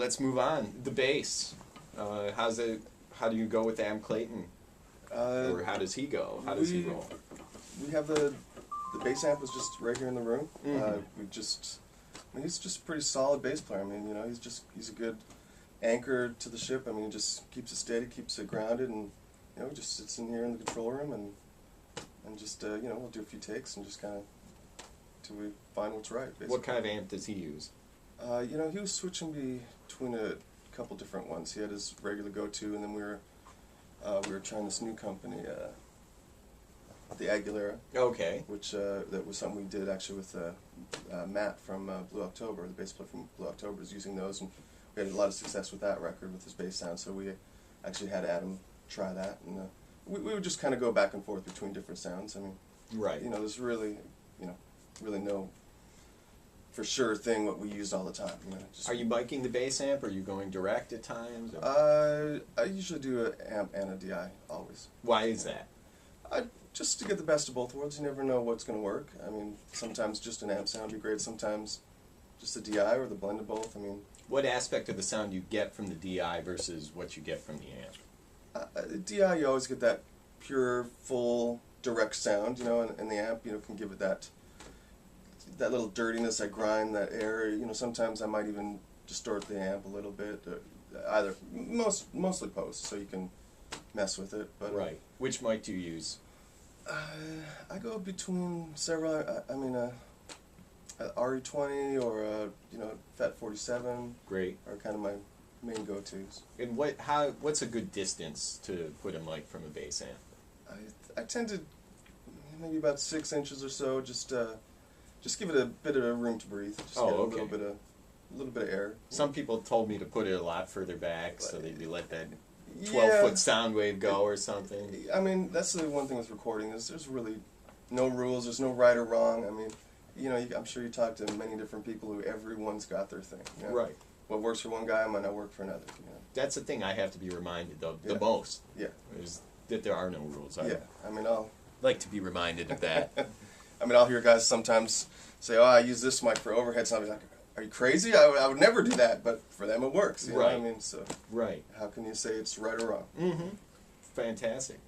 let's move on. The bass. How's it? How do you go with Am Clayton? Or how does he go? How does he roll? We have the bass amp is just right here in the room. He's just a pretty solid bass player. I mean, you know, he's a good anchor to the ship. I mean, he just keeps it steady, keeps it grounded, and you know, he just sits in here in the control room and just you know, we'll do a few takes and just kind of till we find what's right. Basically. What kind of amp does he use? You know, he was switching between a couple different ones. He had his regular go-to, and then we were trying this new company, the Aguilera. Okay. Which that was something we did actually with Matt from Blue October. The bass player from Blue October is using those, and we had a lot of success with that record with his bass sound. So we actually had Adam try that, and we would just kind of go back and forth between different sounds. I mean, right. You know, there's really no for sure thing what we used all the time. You know, are you miking the bass amp? Or are you going direct at times? I usually do an amp and a DI always. Why is that? Just to get the best of both worlds. You never know what's going to work. I mean, sometimes just an amp sound would be great. Sometimes just a DI or the blend of both. I mean, what aspect of the sound you get from the DI versus what you get from the amp? DI, you always get that pure, full, direct sound. You know, and the amp, you know, can give it that little dirtiness, that grind, that air. You know, sometimes I might even distort the amp a little bit. Either mostly post, so you can mess with it. But right. Which mic do you use? I go between several. I mean, RE20 or you know, Fat 47. Great. Are kind of my main go-tos. And what's a good distance to put a mic from a bass amp? I tend to maybe about 6 inches or so. Just give it a bit of room to breathe. Just get a little bit of air. Some people told me to put it a lot further back, so they'd let that 12-foot sound wave go or something. I mean, that's the one thing with recording is there's really no rules. There's no right or wrong. I mean, you know, I'm sure you talk to many different people who everyone's got their thing. You know? Right. What works for one guy might not work for another. You know? That's the thing I have to be reminded of the most. Yeah. Is that there are no rules. I mean, I'll like to be reminded of that. I mean, I'll hear guys sometimes say, "Oh, I use this mic for overhead." So I'm like, "Are you crazy? I would never do that." But for them, it works. You know what I mean? So right. How can you say it's right or wrong? Mm-hmm. Fantastic.